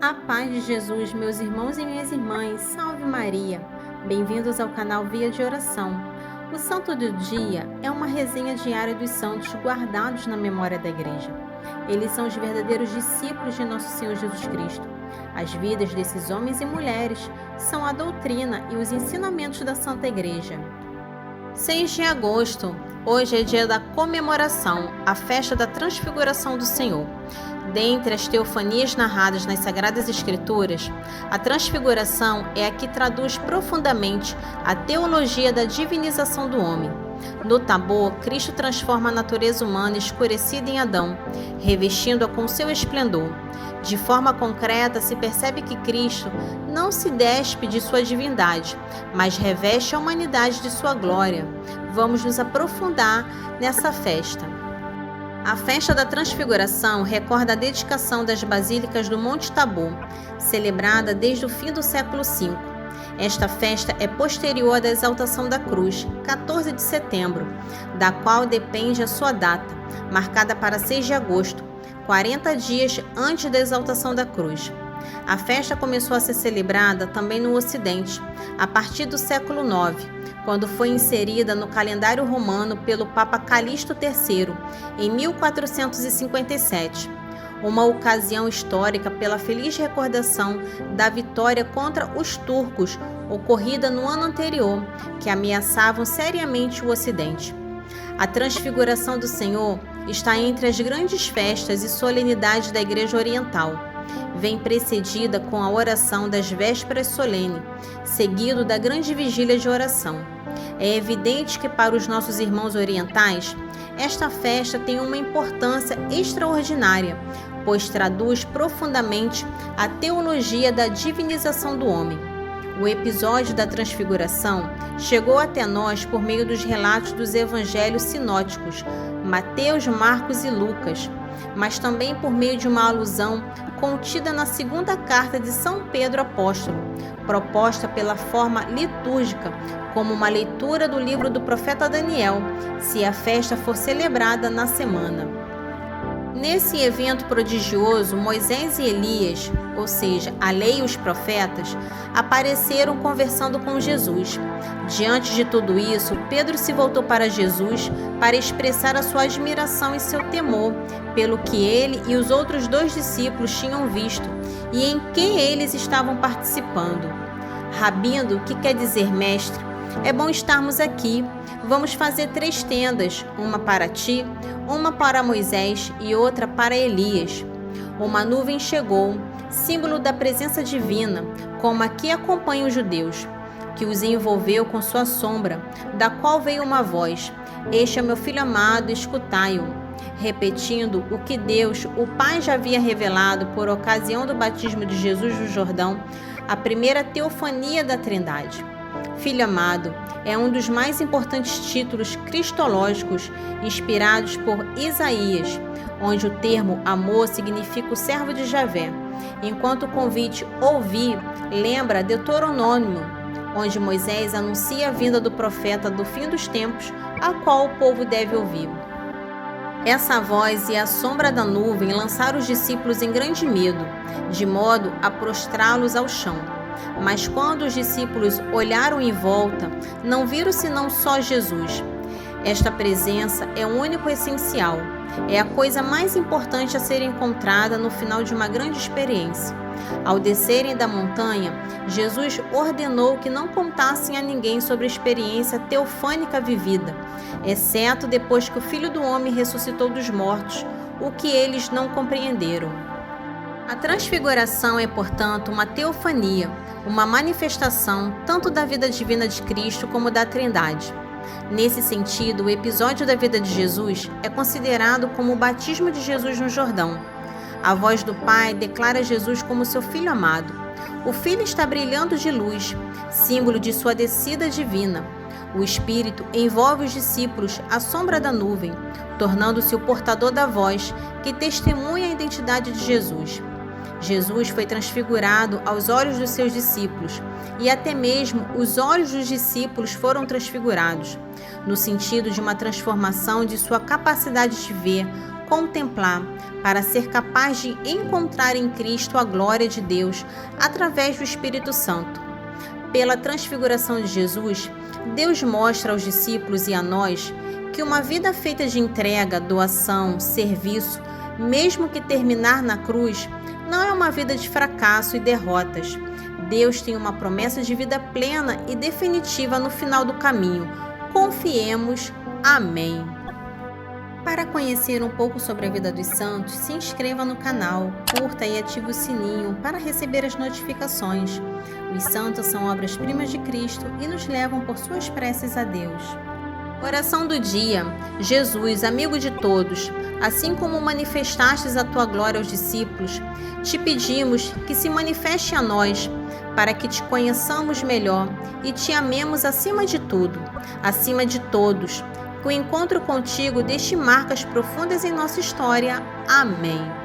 A paz de Jesus, meus irmãos e minhas irmãs, salve Maria! Bem-vindos ao canal Via de Oração. O Santo do Dia é uma resenha diária dos santos guardados na memória da Igreja. Eles são os verdadeiros discípulos de Nosso Senhor Jesus Cristo. As vidas desses homens e mulheres são a doutrina e os ensinamentos da Santa Igreja. 6 de agosto, hoje é dia da comemoração, a festa da Transfiguração do Senhor. Dentre as teofanias narradas nas Sagradas Escrituras, a Transfiguração é a que traduz profundamente a teologia da divinização do homem. No Tabor, Cristo transforma a natureza humana escurecida em Adão, revestindo-a com seu esplendor. De forma concreta, se percebe que Cristo não se despe de sua divindade, mas reveste a humanidade de sua glória. Vamos nos aprofundar nessa festa. A festa da Transfiguração recorda a dedicação das basílicas do Monte Tabor, celebrada desde o fim do século V. Esta festa é posterior à da exaltação da cruz, 14 de setembro, da qual depende a sua data, marcada para 6 de agosto, 40 dias antes da exaltação da cruz. A festa começou a ser celebrada também no Ocidente, a partir do século IX, quando foi inserida no calendário romano pelo Papa Calixto III, em 1457. Uma ocasião histórica pela feliz recordação da vitória contra os turcos, ocorrida no ano anterior, que ameaçavam seriamente o Ocidente. A Transfiguração do Senhor está entre as grandes festas e solenidades da Igreja Oriental. Vem precedida com a oração das vésperas solene, seguido da grande vigília de oração. É evidente que para os nossos irmãos orientais, esta festa tem uma importância extraordinária, pois traduz profundamente a teologia da divinização do homem. O episódio da Transfiguração chegou até nós por meio dos relatos dos evangelhos sinóticos, Mateus, Marcos e Lucas, mas também por meio de uma alusão contida na segunda carta de São Pedro Apóstolo, proposta pela forma litúrgica, como uma leitura do livro do profeta Daniel, se a festa for celebrada na semana. Nesse evento prodigioso, Moisés e Elias, ou seja, a lei e os profetas, apareceram conversando com Jesus. Diante de tudo isso, Pedro se voltou para Jesus para expressar a sua admiração e seu temor pelo que ele e os outros 2 discípulos tinham visto e em que eles estavam participando. Rabindo, que quer dizer mestre, é bom estarmos aqui. Vamos fazer 3 tendas, uma para ti, uma para Moisés e outra para Elias. Uma nuvem chegou, símbolo da presença divina, como a que acompanha os judeus, que os envolveu com sua sombra, da qual veio uma voz: "Este é meu filho amado, escutai-o", repetindo o que Deus, o Pai, já havia revelado por ocasião do batismo de Jesus no Jordão, a primeira teofania da Trindade. Filho amado é um dos mais importantes títulos cristológicos inspirados por Isaías, onde o termo amor significa o servo de Javé, enquanto o convite ouvir lembra Deuteronômio, onde Moisés anuncia a vinda do profeta do fim dos tempos, a qual o povo deve ouvir. Essa voz e a sombra da nuvem lançaram os discípulos em grande medo, de modo a prostrá-los ao chão. Mas quando os discípulos olharam em volta, não viram senão só Jesus. Esta presença é o único essencial, é a coisa mais importante a ser encontrada no final de uma grande experiência. Ao descerem da montanha, Jesus ordenou que não contassem a ninguém sobre a experiência teofânica vivida, exceto depois que o Filho do Homem ressuscitou dos mortos, o que eles não compreenderam. A Transfiguração é, portanto, uma teofania, uma manifestação tanto da vida divina de Cristo como da Trindade. Nesse sentido, o episódio da vida de Jesus é considerado como o batismo de Jesus no Jordão. A voz do Pai declara Jesus como seu Filho amado. O Filho está brilhando de luz, símbolo de sua descida divina. O Espírito envolve os discípulos à sombra da nuvem, tornando-se o portador da voz que testemunha a identidade de Jesus. Jesus foi transfigurado aos olhos dos seus discípulos, e até mesmo os olhos dos discípulos foram transfigurados, no sentido de uma transformação de sua capacidade de ver contemplar, para ser capaz de encontrar em Cristo a glória de Deus através do Espírito Santo. Pela transfiguração de Jesus, Deus mostra aos discípulos e a nós que uma vida feita de entrega, doação, serviço, mesmo que terminar na cruz, não é uma vida de fracasso e derrotas. Deus tem uma promessa de vida plena e definitiva no final do caminho. Confiemos. Amém. Para conhecer um pouco sobre a vida dos santos, se inscreva no canal, curta e ative o sininho para receber as notificações. Os santos são obras-primas de Cristo e nos levam por suas preces a Deus. Oração do dia. Jesus, amigo de todos, assim como manifestastes a tua glória aos discípulos, te pedimos que se manifeste a nós, para que te conheçamos melhor e te amemos acima de tudo, acima de todos. Que o encontro contigo deixe marcas profundas em nossa história. Amém.